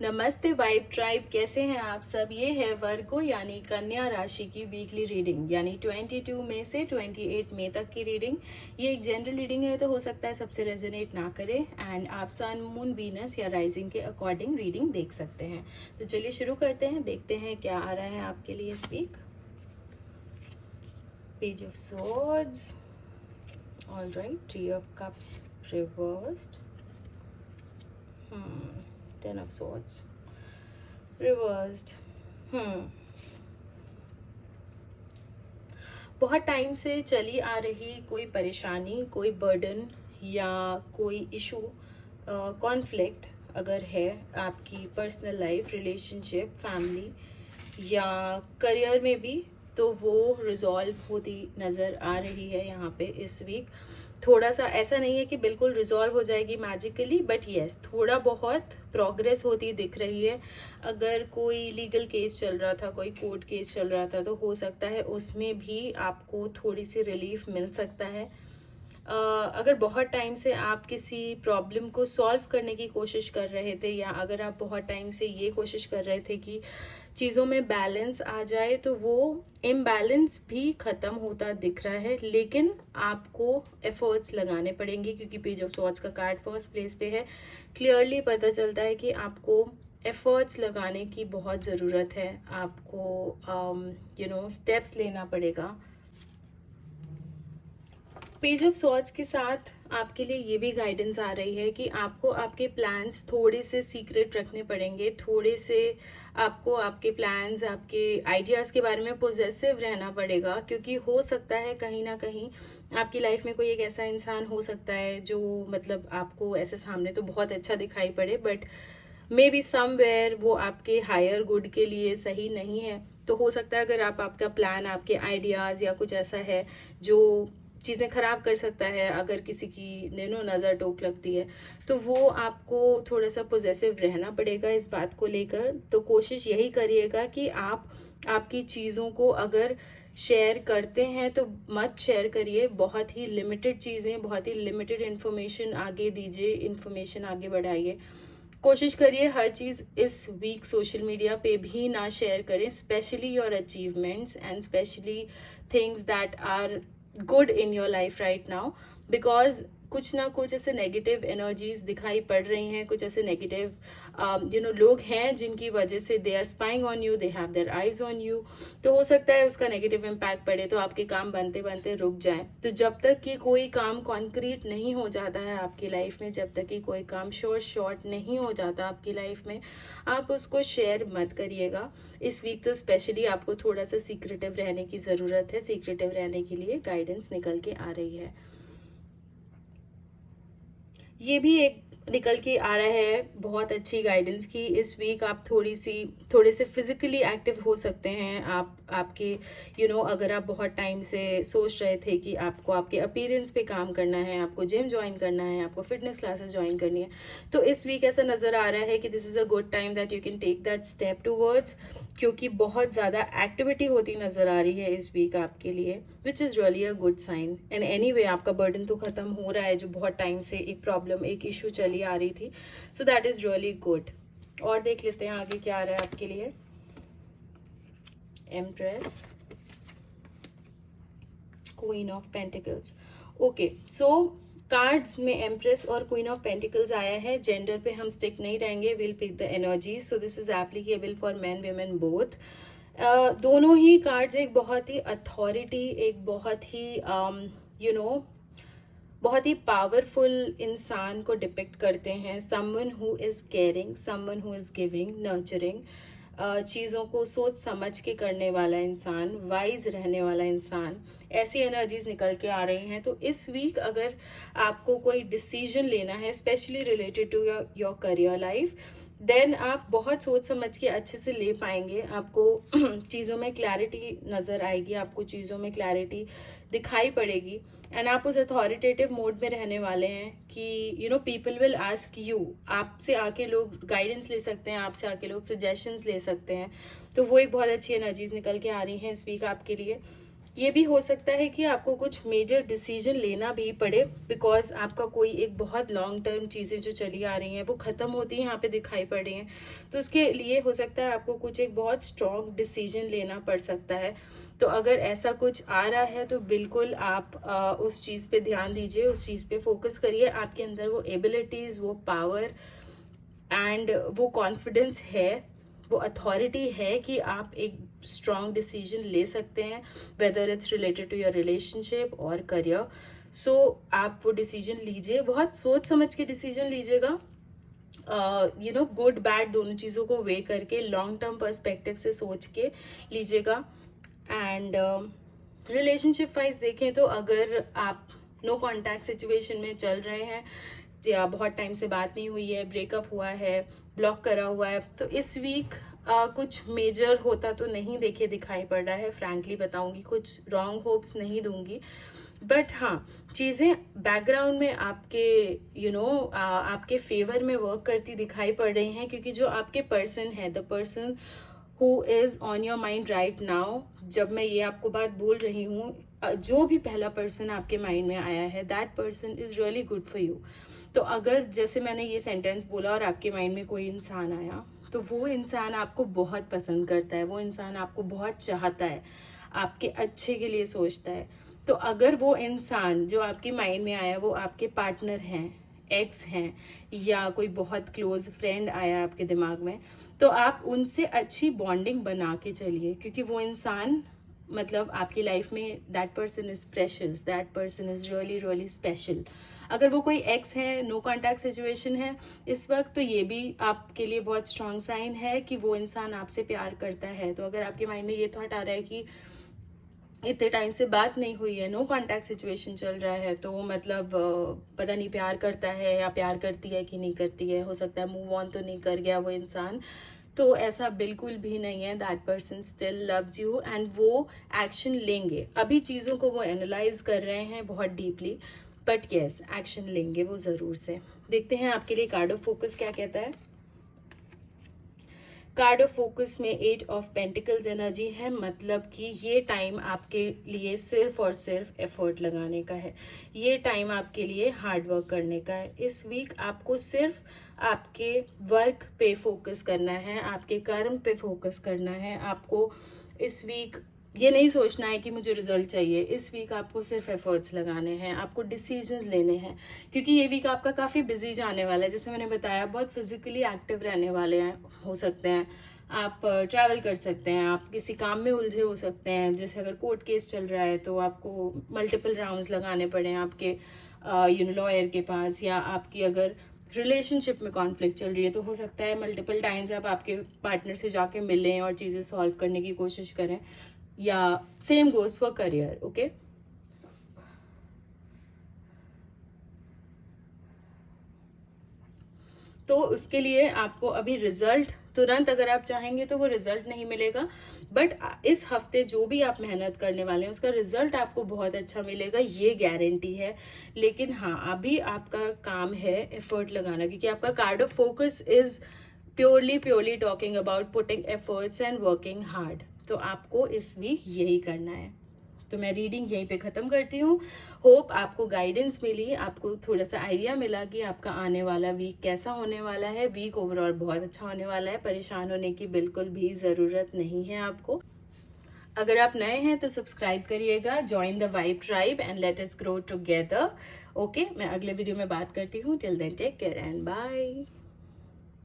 नमस्ते vibe tribe, कैसे हैं आप सब। ये है वर्गो यानी कन्या राशि की वीकली रीडिंग, यानी 22 मई से 28 मई तक की रीडिंग। ये एक जनरल रीडिंग है, तो हो सकता है सबसे रेजोनेट ना करे एंड आप सन, मून, वीनस या राइजिंग के अकॉर्डिंग रीडिंग देख सकते हैं। तो चलिए शुरू करते हैं, देखते हैं क्या आ रहा है आपके लिए इस week. Page of swords, alright, three of cups reversed, ten of swords reversed. बहुत टाइम से चली आ रही कोई परेशानी, कोई बर्डन या कोई इशू, कॉन्फ्लिक्ट अगर है आपकी पर्सनल लाइफ, रिलेशनशिप, फैमिली या करियर में भी, तो वो रिजॉल्व होती नज़र आ रही है यहाँ पे इस वीक। थोड़ा सा ऐसा नहीं है कि बिल्कुल रिजॉल्व हो जाएगी मैजिकली, बट येस थोड़ा बहुत प्रोग्रेस होती दिख रही है। अगर कोई लीगल केस चल रहा था, कोई कोर्ट केस चल रहा था, तो हो सकता है उसमें भी आपको थोड़ी सी रिलीफ मिल सकता है। अगर बहुत टाइम से आप किसी प्रॉब्लम को सॉल्व करने की कोशिश कर रहे थे, या अगर आप बहुत टाइम से ये कोशिश कर रहे थे कि चीज़ों में बैलेंस आ जाए, तो वो इम्बैलेंस भी ख़त्म होता दिख रहा है। लेकिन आपको एफर्ट्स लगाने पड़ेंगे, क्योंकि पेज ऑफ स्वॉर्ड्स का कार्ड फर्स्ट प्लेस पे है। क्लियरली पता चलता है कि आपको एफर्ट्स लगाने की बहुत ज़रूरत है। आपको स्टेप्स लेना पड़ेगा। पेज ऑफ स्वॉर्ड्स के साथ आपके लिए ये भी गाइडेंस आ रही है कि आपको आपके प्लान्स थोड़े से सीक्रेट रखने पड़ेंगे, थोड़े से आपको आपके प्लान्स, आपके आइडियाज़ के बारे में पॉजिटिव रहना पड़ेगा, क्योंकि हो सकता है कहीं ना कहीं आपकी लाइफ में कोई एक ऐसा इंसान हो सकता है जो मतलब आपको ऐसे सामने तो बहुत अच्छा दिखाई पड़े, बट मे बी समवेयर वो आपके हायर गुड के लिए सही नहीं है। तो हो सकता है अगर आपका प्लान, आपके आइडियाज़ या कुछ ऐसा है जो चीज़ें ख़राब कर सकता है, अगर किसी की नज़र टोक लगती है, तो वो आपको थोड़ा सा पॉजिटिव रहना पड़ेगा इस बात को लेकर। तो कोशिश यही करिएगा कि आप आपकी चीज़ों को अगर शेयर करते हैं तो मत शेयर करिए। बहुत ही लिमिटेड चीज़ें, बहुत ही लिमिटेड इन्फॉर्मेशन आगे दीजिए, इन्फॉर्मेशन आगे बढ़ाइए। कोशिश करिए हर चीज़ इस वीक सोशल मीडिया पे भी ना शेयर करें, specially your achievements and specially things that are good in your life right now, because कुछ ना कुछ ऐसे नेगेटिव एनर्जीज दिखाई पड़ रही हैं, कुछ ऐसे नेगेटिव लोग हैं जिनकी वजह से they are spying on you, they have their eyes on you. तो हो सकता है उसका नेगेटिव इम्पैक्ट पड़े, तो आपके काम बनते बनते रुक जाए। तो जब तक कि कोई काम कॉन्क्रीट नहीं हो जाता है आपकी लाइफ में, जब तक कि कोई काम शॉर्ट नहीं हो जाता आपकी लाइफ में, आप उसको शेयर मत करिएगा। इस वीक तो स्पेशली आपको थोड़ा सा सीक्रेटिव रहने की ज़रूरत है। सीक्रेटिव रहने के लिए गाइडेंस निकल के आ रही है। ये भी एक निकल के आ रहा है बहुत अच्छी गाइडेंस की। इस वीक आप थोड़े से फिजिकली एक्टिव हो सकते हैं। आपके अगर आप बहुत टाइम से सोच रहे थे कि आपको आपके अपीयरेंस पे काम करना है, आपको जिम ज्वाइन करना है, आपको फिटनेस क्लासेस ज्वाइन करनी है, तो इस वीक ऐसा नज़र आ रहा है कि this is a good time that you can take that step towards, क्योंकि बहुत ज़्यादा एक्टिविटी होती नज़र आ रही है इस वीक आपके लिए, which is really a good sign. And anyway आपका बर्डन तो ख़त्म हो रहा है, जो बहुत टाइम से एक प्रॉब्लम, एक इशू चली आ रही थी, so that is really good. और देख लेते हैं आगे क्या आ रहा है आपके लिए। Empress, queen of pentacles. Okay, so cards में एम्प्रेस और क्वीन ऑफ पेंटिकल्स आया है। जेंडर पे हम स्टिक नहीं रहेंगे, will pick the energies, so this is applicable for man women both. दोनों ही कार्ड्स एक बहुत ही अथॉरिटी, एक बहुत ही बहुत ही पावरफुल इंसान को डिपिक्ट करते हैं। Someone who is caring, someone who is giving, nurturing, चीज़ों को सोच समझ के करने वाला इंसान, वाइज रहने वाला इंसान, ऐसी एनर्जीज निकल के आ रही हैं। तो इस वीक अगर आपको कोई डिसीजन लेना है, specially related to your career life, then आप बहुत सोच समझ के अच्छे से ले पाएंगे। आपको चीज़ों में क्लैरिटी नज़र आएगी, आपको चीज़ों में क्लैरिटी दिखाई पड़ेगी, एंड आप उस अथॉरिटेटिव मोड में रहने वाले हैं कि पीपल विल आस्क यू, आपसे आके लोग गाइडेंस ले सकते हैं, आपसे आके लोग सजेशंस ले सकते हैं। तो वो एक बहुत अच्छी एनर्जीज निकल के आ रही हैं इस वीक आपके लिए। ये भी हो सकता है कि आपको कुछ मेजर डिसीजन लेना भी पड़े, बिकॉज आपका कोई एक बहुत लॉन्ग टर्म चीज़ें जो चली आ रही हैं वो ख़त्म होती हैं, यहाँ पे दिखाई पड़ रही हैं। तो उसके लिए हो सकता है आपको कुछ एक बहुत स्ट्रॉन्ग डिसीजन लेना पड़ सकता है। तो अगर ऐसा कुछ आ रहा है तो बिल्कुल आप उस चीज़ पे ध्यान दीजिए, उस चीज़ पे फोकस करिए। आपके अंदर वो एबिलिटीज़, वो पावर एंड वो कॉन्फिडेंस है, वो अथॉरिटी है कि आप एक स्ट्रॉन्ग डिसीजन ले सकते हैं, whether it's related to your relationship और करियर। सो आप वो डिसीजन लीजिए, बहुत सोच समझ के डिसीजन लीजिएगा, गुड बैड दोनों चीज़ों को वे करके लॉन्ग टर्म पर्सपेक्टिव से सोच के लीजिएगा। एंड रिलेशनशिप वाइज देखें तो अगर आप नो कॉन्टैक्ट सिचुएशन में चल रहे हैं या बहुत टाइम से बात नहीं हुई है, ब्रेकअप हुआ है, ब्लॉक करा हुआ है, तो इस वीक कुछ मेजर होता तो नहीं देखे दिखाई पड़ रहा है। फ्रैंकली बताऊंगी, कुछ रॉन्ग होप्स नहीं दूंगी, बट हाँ चीज़ें बैकग्राउंड में आपके आपके फेवर में वर्क करती दिखाई पड़ रही हैं, क्योंकि जो आपके पर्सन है, the person who is on your mind right now, जब मैं ये आपको बात बोल रही हूँ, जो भी पहला पर्सन आपके माइंड में आया है, that person is really good for you. तो अगर जैसे मैंने ये सेंटेंस बोला और आपके माइंड में कोई इंसान आया, तो वो इंसान आपको बहुत पसंद करता है, वो इंसान आपको बहुत चाहता है, आपके अच्छे के लिए सोचता है। तो अगर वो इंसान जो आपके माइंड में आया वो आपके पार्टनर हैं, एक्स हैं, या कोई बहुत क्लोज फ्रेंड आया आपके दिमाग में, तो आप उनसे अच्छी बॉन्डिंग बना के चलिए, क्योंकि वो इंसान मतलब आपकी लाइफ में that person is precious, that person is really really special. अगर वो कोई एक्स है, नो कॉन्टैक्ट सिचुएशन है इस वक्त, तो ये भी आपके लिए बहुत स्ट्रॉन्ग साइन है कि वो इंसान आपसे प्यार करता है। तो अगर आपके माइंड में ये थॉट आ रहा है कि इतने टाइम से बात नहीं हुई है, नो कॉन्टैक्ट सिचुएशन चल रहा है, तो मतलब पता नहीं प्यार करता है या प्यार करती है कि नहीं करती है, हो सकता है मूव ऑन तो नहीं कर गया वो इंसान, तो ऐसा बिल्कुल भी नहीं है। That person still loves you and वो एक्शन लेंगे। अभी चीज़ों को वो एनालाइज कर रहे हैं बहुत डीपली, बट येस एक्शन लेंगे वो ज़रूर से। देखते हैं आपके लिए कार्ड ऑफ फोकस क्या कहता है। कार्ड ऑफ फोकस में 8 ऑफ पेंटिकल्स एनर्जी है, मतलब कि ये टाइम आपके लिए सिर्फ और सिर्फ एफर्ट लगाने का है, ये टाइम आपके लिए हार्ड वर्क करने का है। इस वीक आपको सिर्फ आपके वर्क पे फोकस करना है, आपके कर्म पे फोकस करना है। आपको इस वीक ये नहीं सोचना है कि मुझे रिजल्ट चाहिए, इस वीक आपको सिर्फ एफर्ट्स लगाने हैं, आपको डिसीजंस लेने हैं, क्योंकि ये वीक आपका काफ़ी बिजी जाने वाला है। जैसे मैंने बताया, बहुत फिजिकली एक्टिव रहने वाले हैं, हो सकते हैं आप ट्रैवल कर सकते हैं, आप किसी काम में उलझे हो सकते हैं। जैसे अगर कोर्ट केस चल रहा है तो आपको मल्टीपल राउंड्स लगाने पड़े आपके लॉयर के पास, या आपकी अगर रिलेशनशिप में कॉन्फ्लिक्ट चल रही है तो हो सकता है मल्टीपल टाइम्स आप आपके पार्टनर से जाके मिलें और चीज़ें सॉल्व करने की कोशिश करें, या same goes for career. Okay, तो उसके लिए आपको अभी रिजल्ट तुरंत अगर आप चाहेंगे तो वो रिजल्ट नहीं मिलेगा, बट इस हफ्ते जो भी आप मेहनत करने वाले हैं उसका रिजल्ट आपको बहुत अच्छा मिलेगा, ये गारंटी है। लेकिन हाँ, अभी आपका काम है एफर्ट लगाना, क्योंकि आपका card of focus is purely talking about putting efforts and working hard. तो आपको इस वीक यही करना है। तो मैं रीडिंग यहीं पे ख़त्म करती हूँ। होप आपको गाइडेंस मिली, आपको थोड़ा सा आइडिया मिला कि आपका आने वाला वीक कैसा होने वाला है। वीक ओवरऑल बहुत अच्छा होने वाला है, परेशान होने की बिल्कुल भी ज़रूरत नहीं है आपको। अगर आप नए हैं तो सब्सक्राइब करिएगा, join the vibe tribe and let us grow together. Okay, मैं अगले वीडियो में बात करती हूँ। Till then take care and bye.